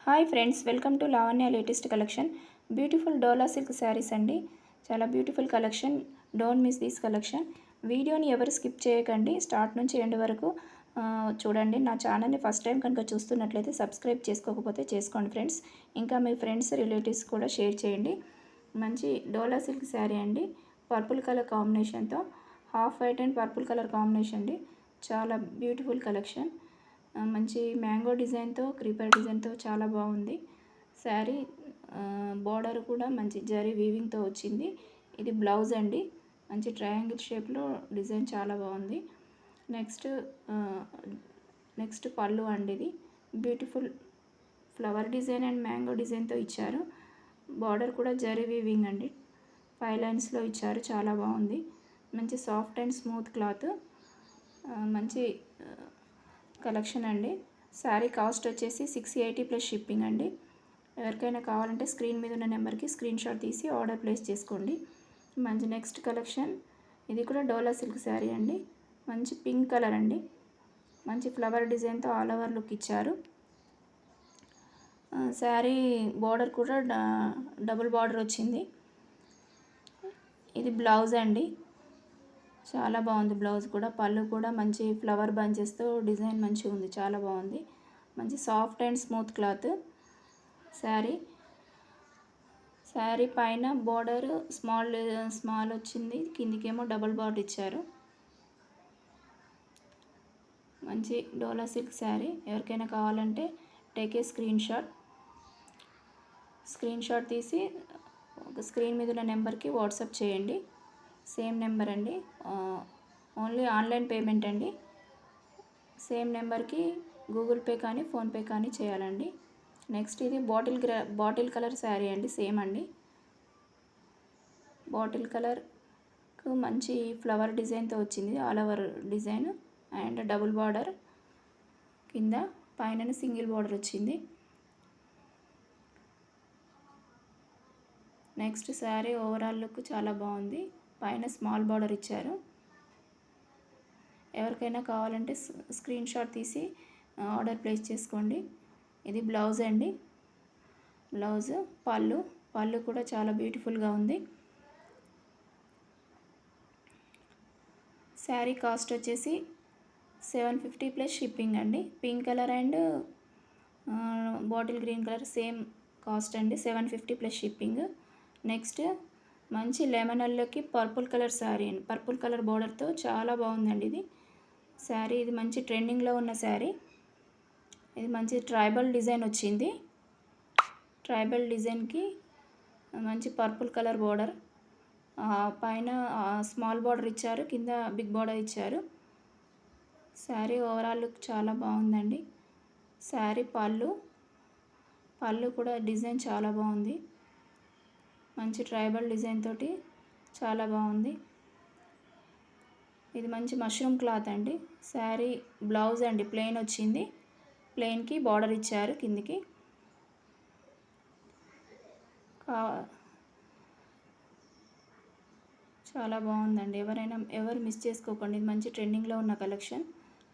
Hi friends, welcome to Lavanya latest collection. Beautiful dola silk saris అండి. చాలా beautiful collection. Don't miss this collection. వీడియోని ఎవరు skip చేయకండి, start నుంచి ఎండ్ వరకు చూడండి. నా ఛానల్ని ఫస్ట్ టైం కనుక చూస్తున్నట్లయితే సబ్స్క్రైబ్ చేసుకోకపోతే చేసుకోండి ఫ్రెండ్స్. ఇంకా మీ ఫ్రెండ్స్ రిలేటివ్స్ కూడా షేర్ చేయండి. మంచి డోలా సిల్క్ శారీ అండి, పర్పుల్ కలర్ కాంబినేషన్తో. Half white and purple colour combination అండి. చాలా బ్యూటిఫుల్ కలెక్షన్. మంచి మ్యాంగో డిజైన్తో, క్రీపర్ డిజైన్తో చాలా బాగుంది శారీ. బార్డర్ కూడా మంచి జరీ వీవింగ్తో వచ్చింది. ఇది బ్లౌజ్ అండి, మంచి ట్రయాంగిల్ షేప్లో డిజైన్ చాలా బాగుంది. నెక్స్ట్ పళ్ళు అండి. ఇది beautiful flower design and mango డిజైన్తో ఇచ్చారు. బార్డర్ కూడా జరీ వీవింగ్ అండి, 5 లైన్స్లో ఇచ్చారు. చాలా బాగుంది. మంచి సాఫ్ట్ అండ్ స్మూత్ క్లాత్, మంచి కలెక్షన్ అండి. శారీ కాస్ట్ వచ్చేసి 680 ప్లస్ షిప్పింగ్ అండి. ఎవరికైనా కావాలంటే స్క్రీన్ మీద ఉన్న నెంబర్కి స్క్రీన్ షాట్ తీసి ఆర్డర్ ప్లేస్ చేసుకోండి. మంచి నెక్స్ట్ కలెక్షన్. ఇది కూడా డోలా సిల్క్ శారీ అండి. మంచి పింక్ కలర్ అండి, మంచి ఫ్లవర్ డిజైన్తో ఆల్ ఓవర్ లుక్ ఇచ్చారు. శారీ బార్డర్ కూడా డబుల్ బార్డర్ వచ్చింది. ఇది బ్లౌజ్ అండి. చాలా బాగుంది బ్లౌజ్ కూడా. పళ్ళు కూడా మంచి ఫ్లవర్ బంచెస్తో డిజైన్ మంచిగా ఉంది, చాలా బాగుంది. మంచి soft and smooth cloth sari పైన బార్డర్ స్మాల్ వచ్చింది, కిందికేమో డబుల్ బార్డర్ ఇచ్చారు. మంచి డోలా సిల్క్ శారీ. ఎవరికైనా కావాలంటే టేక్ ఏ స్క్రీన్ షాట్ తీసి ఒక స్క్రీన్ మీద ఉన్న నెంబర్కి వాట్సాప్ చేయండి. సేమ్ నెంబర్ అండి, ఓన్లీ ఆన్లైన్ పేమెంట్ అండి. సేమ్ నెంబర్కి గూగుల్ పే కానీ ఫోన్పే కానీ చేయాలండి. నెక్స్ట్ ఇది బాటిల్ కలర్ శారీ అండి. సేమ్ అండి, బాటిల్ కలర్కు మంచి ఫ్లవర్ డిజైన్తో వచ్చింది, all over design and double border, కింద పైన సింగిల్ బార్డర్ వచ్చింది. నెక్స్ట్ శారీ ఓవరాల్ లుక్ చాలా బాగుంది. పైన స్మాల్ బార్డర్ ఇచ్చారు. ఎవరికైనా కావాలంటే స్క్రీన్ షాట్ తీసి ఆర్డర్ ప్లేస్ చేసుకోండి. ఇది బ్లౌజ్ అండి. బ్లౌజ్ పళ్ళు కూడా చాలా బ్యూటిఫుల్గా ఉంది. శారీ కాస్ట్ వచ్చేసి 750 ప్లస్ షిప్పింగ్ అండి. Pink colour and bottle green colour same cost అండి, 750 ప్లస్ షిప్పింగ్. నెక్స్ట్ మంచి లెమన్ ఎల్లోకి పర్పుల్ కలర్ శారీ అండి. పర్పుల్ కలర్ బార్డర్తో చాలా బాగుందండి ఇది శారీ. ఇది మంచి ట్రెండింగ్లో ఉన్న శారీ. ఇది మంచి ట్రైబల్ డిజైన్ వచ్చింది. ట్రైబల్ డిజైన్కి మంచి పర్పుల్ కలర్ బార్డర్, పైన స్మాల్ బార్డర్ ఇచ్చారు, కింద బిగ్ బార్డర్ ఇచ్చారు. శారీ ఓవరాల్ లుక్ చాలా బాగుందండి. శారీ పళ్ళు కూడా డిజైన్ చాలా బాగుంది. మంచి ట్రైబల్ డిజైన్ తోటి చాలా బాగుంది. ఇది మంచి మష్రూమ్ క్లాత్ అండి. శారీ బ్లౌజ్ అండి, ప్లెయిన్ వచ్చింది. ప్లెయిన్కి బార్డర్ ఇచ్చారు కిందికి. చాలా బాగుందండి. ఎవరు మిస్ చేసుకోకండి. ఇది మంచి ట్రెండింగ్లో ఉన్న collection.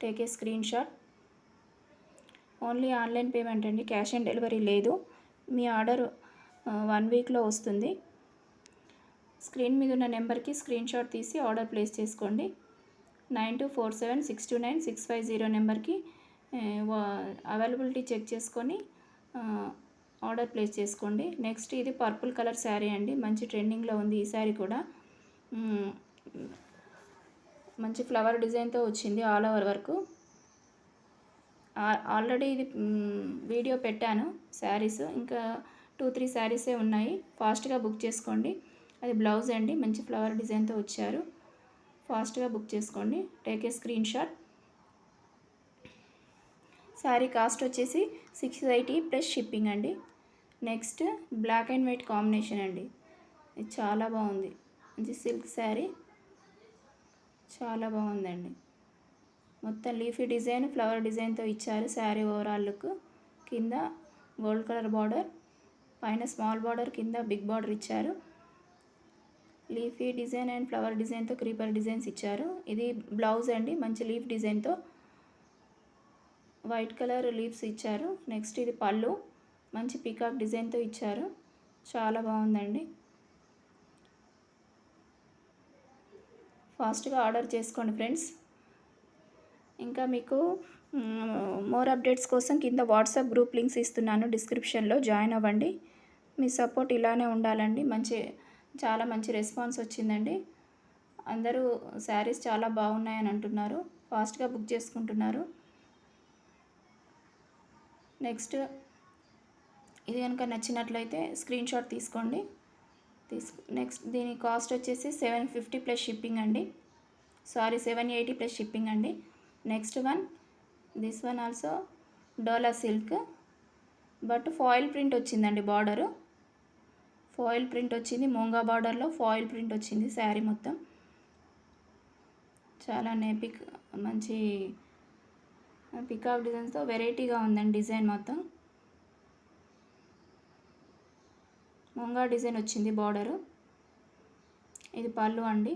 Take a screen shot. Only online payment అండి, క్యాష్ ఆన్ డెలివరీ లేదు. మీ ఆర్డర్ 1 వీక్లో వస్తుంది. స్క్రీన్ మీద ఉన్న నెంబర్కి స్క్రీన్ షాట్ తీసి ఆర్డర్ ప్లేస్ చేసుకోండి. 9247629650 నెంబర్కి అవైలబిలిటీ చెక్ చేసుకొని ఆర్డర్ ప్లేస్ చేసుకోండి. నెక్స్ట్ ఇది పర్పుల్ కలర్ శారీ అండి. మంచి ట్రెండింగ్లో ఉంది ఈ శారీ కూడా. మంచి ఫ్లవర్ డిజైన్తో వచ్చింది ఆల్ ఓవర్ వరకు. ఆల్రెడీ ఇది వీడియో పెట్టాను శారీస్, ఇంకా 2-3 శారీసే ఉన్నాయి. ఫాస్ట్గా బుక్ చేసుకోండి. అది బ్లౌజ్ అండి, మంచి ఫ్లవర్ డిజైన్తో వచ్చారు. ఫాస్ట్గా బుక్ చేసుకోండి. Take a screenshot. Sari cost వచ్చేసి 680 ప్లస్ షిప్పింగ్ అండి. Next black and white combination అండి. ఇది చాలా బాగుంది. మంచి సిల్క్ శారీ, చాలా బాగుందండి. మొత్తం లీఫీ డిజైన్, ఫ్లవర్ డిజైన్తో ఇచ్చారు. Sari overall look. కింద గోల్డ్ కలర్ బార్డర్, పైన స్మాల్ బార్డర్, కింద బిగ్ బార్డర్ ఇచ్చారు. లీఫీ డిజైన్ అండ్ ఫ్లవర్ డిజైన్తో క్రీపర్ డిజైన్స్ ఇచ్చారు. ఇది బ్లౌజ్ అండి, మంచి లీఫ్ డిజైన్తో వైట్ కలర్ లీవ్స్ ఇచ్చారు. నెక్స్ట్ ఇది పళ్ళు, మంచి పీకాక్ డిజైన్తో ఇచ్చారు, చాలా బాగుందండి. ఫాస్ట్గా ఆర్డర్ చేసుకోండి ఫ్రెండ్స్. ఇంకా మీకు మోర్ అప్డేట్స్ కోసం కింద వాట్సాప్ గ్రూప్ లింక్స్ ఇస్తున్నాను, డిస్క్రిప్షన్లో జాయిన్ అవ్వండి. మీ సపోర్ట్ ఇలానే ఉండాలండి. చాలా మంచి రెస్పాన్స్ వచ్చిందండి. అందరూ శారీస్ చాలా బాగున్నాయని అంటున్నారు, ఫాస్ట్గా బుక్ చేసుకుంటున్నారు. నెక్స్ట్ ఇది కనుక నచ్చినట్లయితే స్క్రీన్ షాట్ తీసుకోండి. నెక్స్ట్ దీని కాస్ట్ వచ్చేసి 750 ప్లస్ షిప్పింగ్ అండి. 780 ప్లస్ షిప్పింగ్ అండి. Next one, this one also dola silk, but foil print వచ్చిందండి. బార్డరు ఫాయిల్ ప్రింట్ వచ్చింది, మూంగా బార్డర్లో ఫాయిల్ ప్రింట్ వచ్చింది శారీ మొత్తం. చాలా మంచి పికాక్ డిజైన్స్తో వెరైటీగా ఉందండి డిజైన్ మొత్తం. మూంగా డిజైన్ వచ్చింది బార్డరు. ఇది పళ్ళు అండి,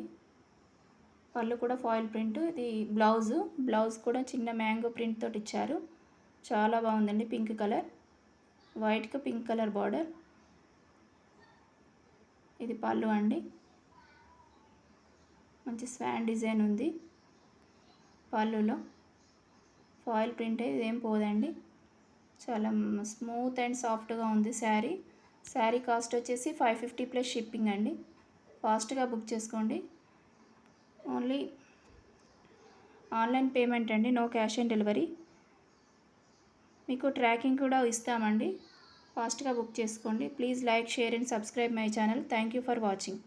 పళ్ళు కూడా ఫాయిల్ ప్రింట్. ఇది బ్లౌజ్ కూడా చిన్న మ్యాంగో ప్రింట్ తోటి ఇచ్చారు, చాలా బాగుందండి. పింక్ కలర్, వైట్కి పింక్ కలర్ బార్డర్. ఇది పళ్ళు అండి, మంచి స్వాన్ డిజైన్ ఉంది పళ్ళులో. ఫాయిల్ ప్రింట్ ఇదేం పోదండి, చాలా స్మూత్ అండ్ సాఫ్ట్గా ఉంది శారీ. శారీ కాస్ట్ వచ్చేసి 550 ప్లస్ షిప్పింగ్ అండి. ఫాస్ట్గా బుక్ చేసుకోండి. ఓన్లీ ఆన్లైన్ పేమెంట్ అండి, నో క్యాష్ ఆన్ డెలివరీ. మీకు ట్రాకింగ్ కూడా ఇస్తామండి, ఫాస్ట్గా బుక్ చేసుకోండి. Please like, share and subscribe my channel. Thank you for watching.